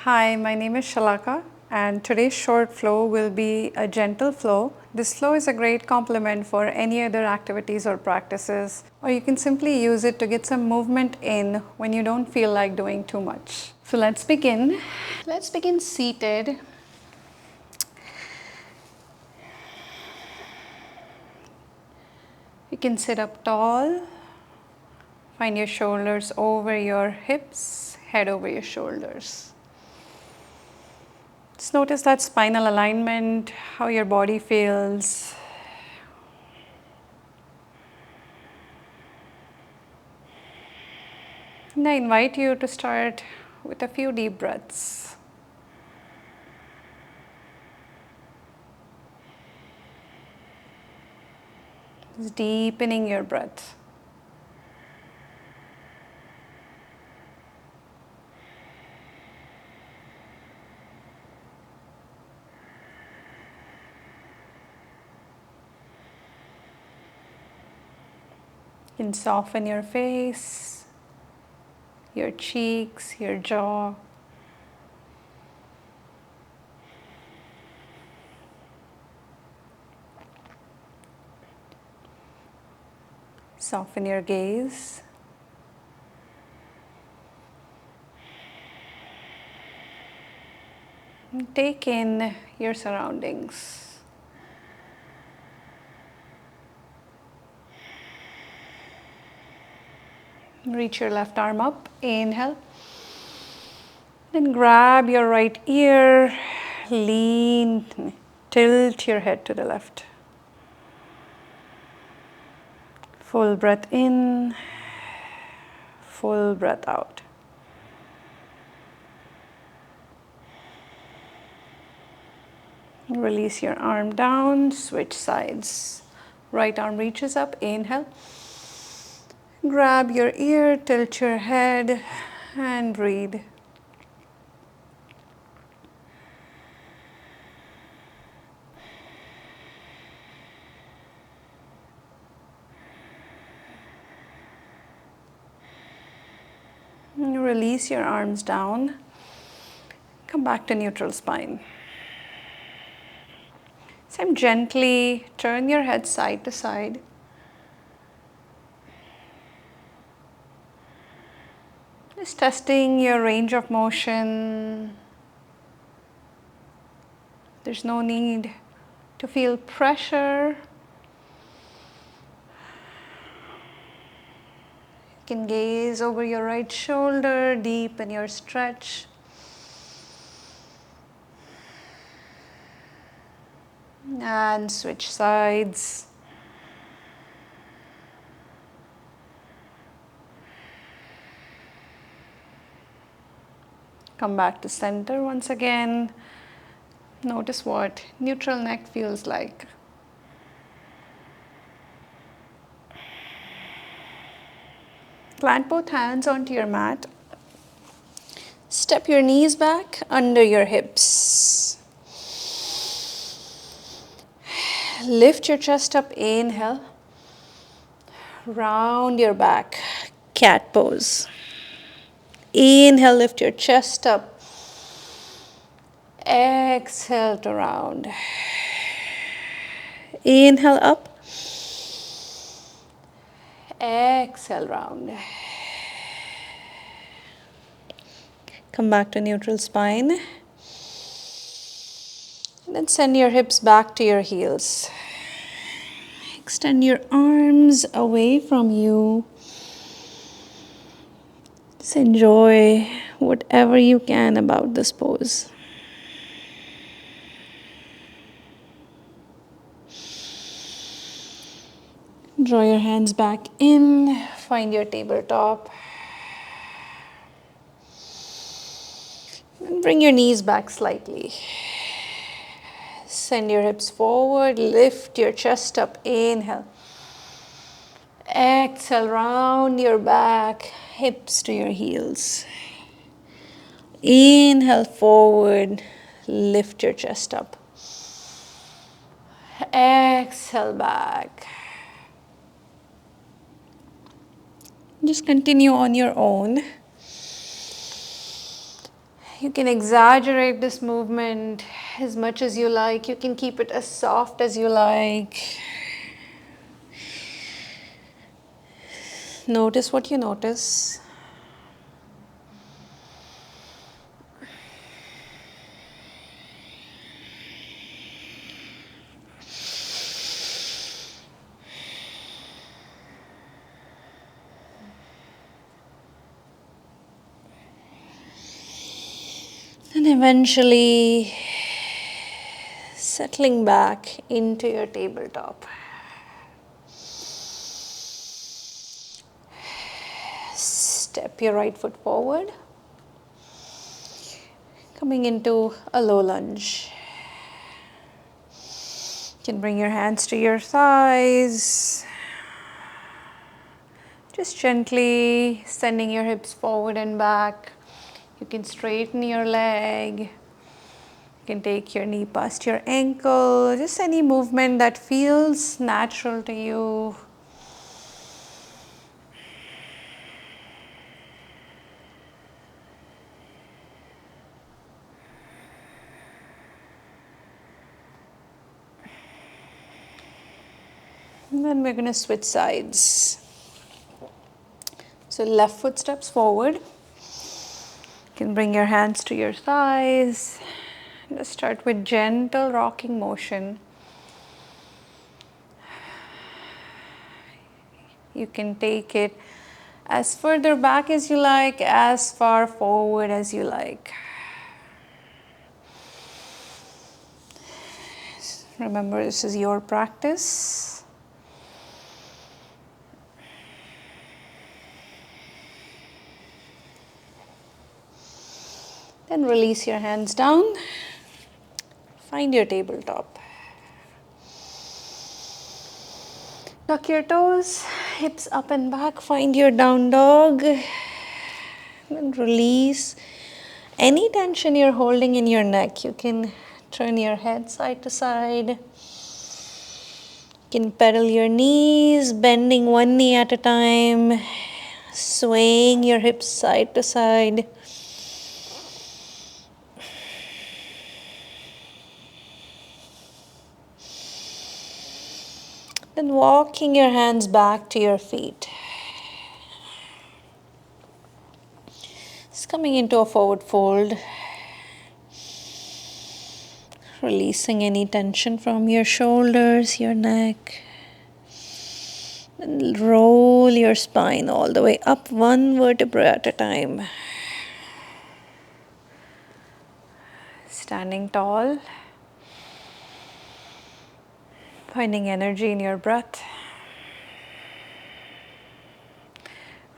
Hi, my name is Shalaka, and today's short flow will be a gentle flow. This flow is a great complement for any other activities or practices, or you can simply use it to get some movement in when you don't feel like doing too much. So let's begin. Let's begin seated. You can sit up tall. Find your shoulders over your hips, head over your shoulders. Just notice that spinal alignment, how your body feels. And I invite you to start with a few deep breaths. Just deepening your breath. You can soften your face, your cheeks, your jaw. Soften your gaze. And take in your surroundings. Reach your left arm up, inhale. Then grab your right ear, lean, tilt your head to the left. Full breath in, full breath out. Release your arm down, switch sides. Right arm reaches up, inhale. Grab your ear, tilt your head, and breathe. And release your arms down. Come back to neutral spine. Same gently turn your head side to side. Just testing your range of motion. There's no need to feel pressure. You can gaze over your right shoulder, deepen your stretch. And switch sides. Come back to center once again. Notice what neutral neck feels like. Plant both hands onto your mat. Step your knees back under your hips. Lift your chest up, inhale. Round your back, cat pose. Inhale, lift your chest up. Exhale to round. Inhale up. Exhale, round. Come back to neutral spine. Then send your hips back to your heels. Extend your arms away from you. Just enjoy whatever you can about this pose. Draw your hands back in, find your tabletop. And bring your knees back slightly. Send your hips forward, lift your chest up, inhale. Exhale, round your back, hips to your heels. Inhale forward, lift your chest up. Exhale back. Just continue on your own. You can exaggerate this movement as much as you like. You can keep it as soft as you like. Notice what you notice. And eventually settling back into your tabletop. Step your right foot forward, coming into a low lunge. You can bring your hands to your thighs, just gently sending your hips forward and back. You can straighten your leg. You can take your knee past your ankle, just any movement that feels natural to you. And then we're going to switch sides. So left foot steps forward. You can bring your hands to your thighs. Just start with gentle rocking motion. You can take it as further back as you like, as far forward as you like. Remember, this is your practice. Then release your hands down. Find your tabletop. Tuck your toes, hips up and back. Find your down dog. And release any tension you're holding in your neck. You can turn your head side to side. You can pedal your knees, bending one knee at a time, swaying your hips side to side. Then walking your hands back to your feet. Just coming into a forward fold. Releasing any tension from your shoulders, your neck. Then roll your spine all the way up, one vertebra at a time. Standing tall. Finding energy in your breath.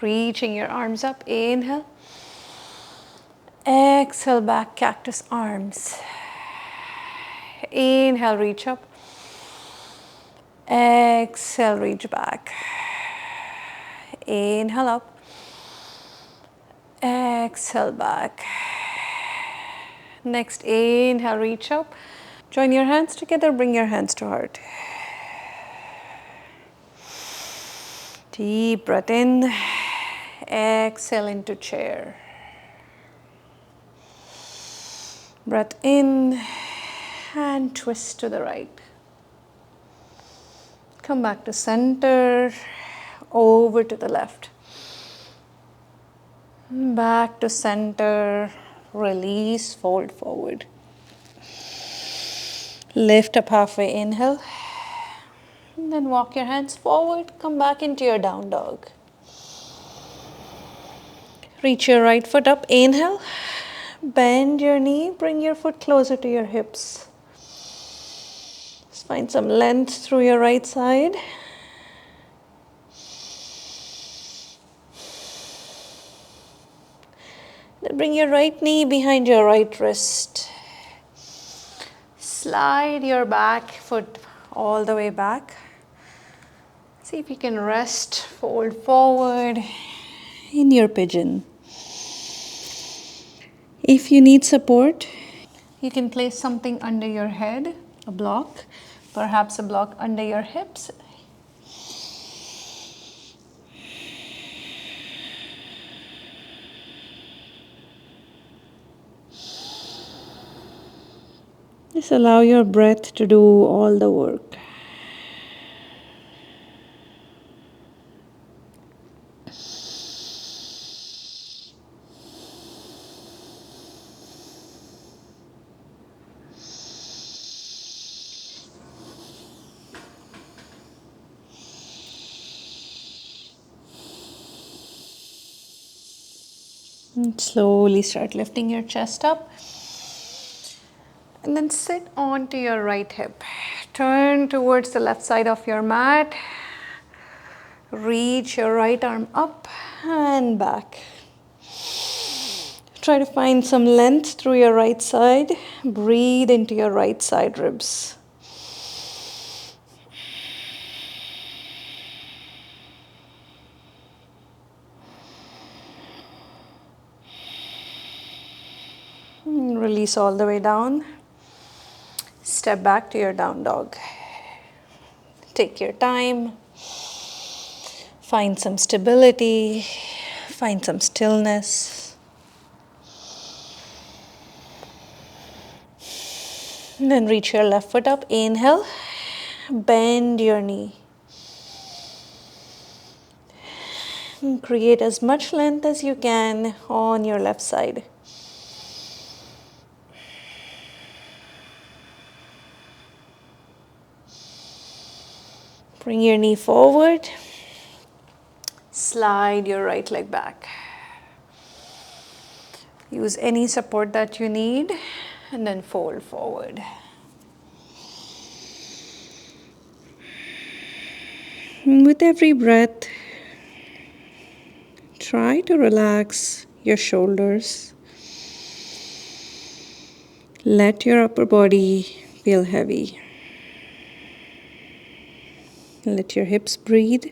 Reaching your arms up. Inhale. Exhale back, cactus arms. Inhale, reach up. Exhale, reach back. Inhale up. Exhale back. Next, inhale, reach up. Join your hands together, bring your hands to heart. Deep breath in. Exhale into chair. Breath in and twist to the right. Come back to center, over to the left. Back to center, release, fold forward. Lift up halfway, inhale. And then walk your hands forward, come back into your down dog. Reach your right foot up, inhale. Bend your knee, bring your foot closer to your hips. Just find some length through your right side. Then bring your right knee behind your right wrist. Slide your back foot all the way back. See if you can rest, fold forward in your pigeon. If you need support, you can place something under your head, a block, perhaps a block under your hips. Just allow your breath to do all the work. And slowly start lifting your chest up. And then sit onto your right hip. Turn towards the left side of your mat. Reach your right arm up and back. Try to find some length through your right side. Breathe into your right side ribs. And release all the way down. Step back to your down dog. Take your time. Find some stability. Find some stillness. And then reach your left foot up. Inhale. Bend your knee. And create as much length as you can on your left side. Bring your knee forward. Slide your right leg back. Use any support that you need and then fold forward. And with every breath, try to relax your shoulders. Let your upper body feel heavy. Let your hips breathe.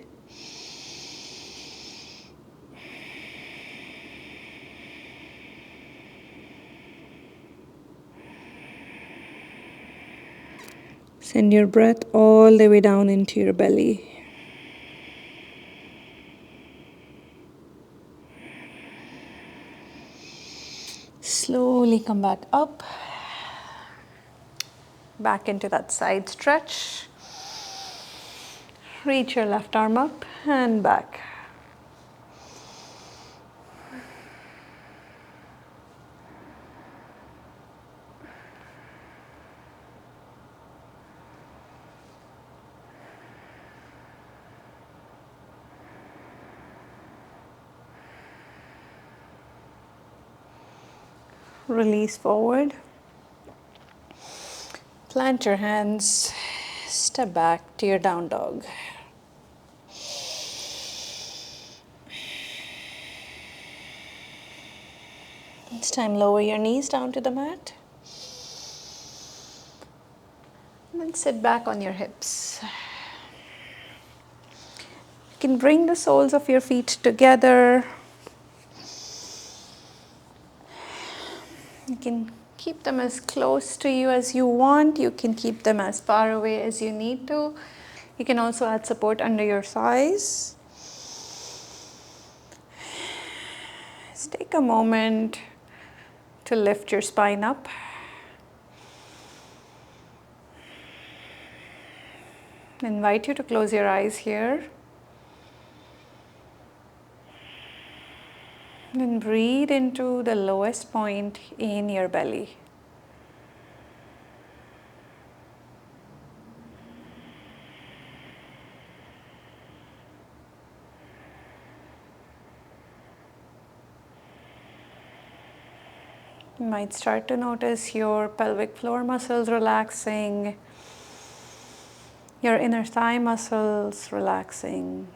Send your breath all the way down into your belly. Slowly come back up. Back into that side stretch. Reach your left arm up and back. Release forward. Plant your hands. Step back to your down dog. This time lower your knees down to the mat. And then sit back on your hips. You can bring the soles of your feet together. You can keep them as close to you as you want. You can keep them as far away as you need to. You can also add support under your thighs. Just take a moment to lift your spine up. I invite you to close your eyes here. Then breathe into the lowest point in your belly. You might start to notice your pelvic floor muscles relaxing, your inner thigh muscles relaxing.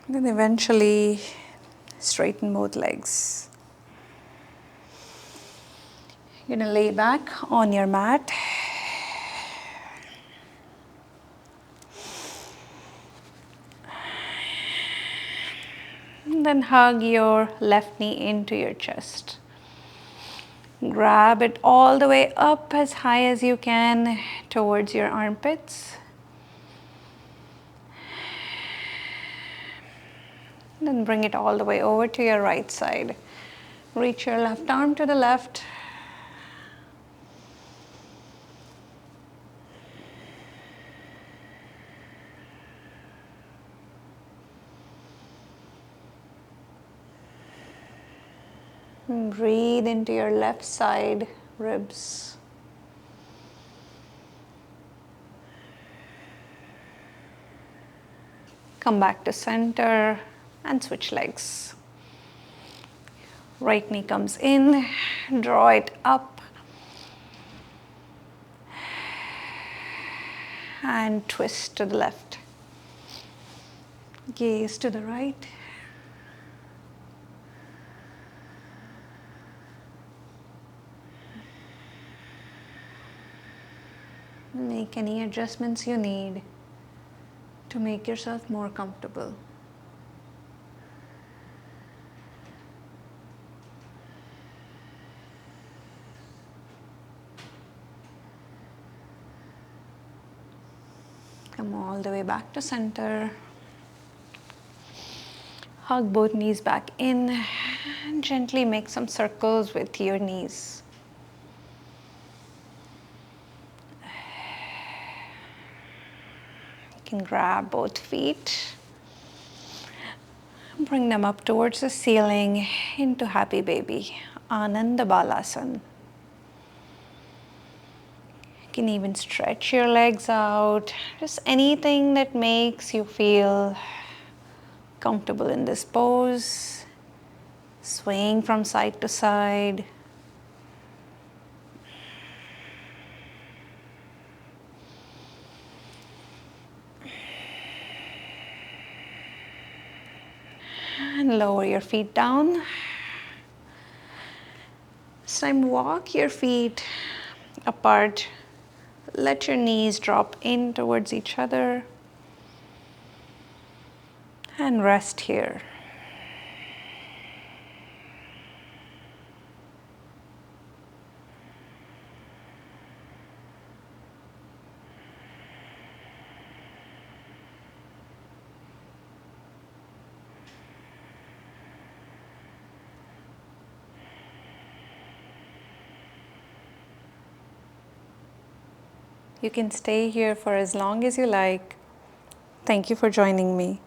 Then eventually straighten both legs. You're going to lay back on your mat. And then hug your left knee into your chest. Grab it all the way up as high as you can towards your armpits. Then bring it all the way over to your right side. Reach your left arm to the left. And breathe into your left side ribs. Come back to center and switch legs. Right knee comes in, draw it up, and twist to the left. Gaze to the right. Make any adjustments you need to make yourself more comfortable. Come all the way back to center. Hug both knees back in and gently make some circles with your knees. You can grab both feet, bring them up towards the ceiling into Happy Baby, Ananda Balasana. You can even stretch your legs out, just anything that makes you feel comfortable in this pose, swaying from side to side. And lower your feet down. This time walk your feet apart. Let your knees drop in towards each other. And rest here. You can stay here for as long as you like. Thank you for joining me.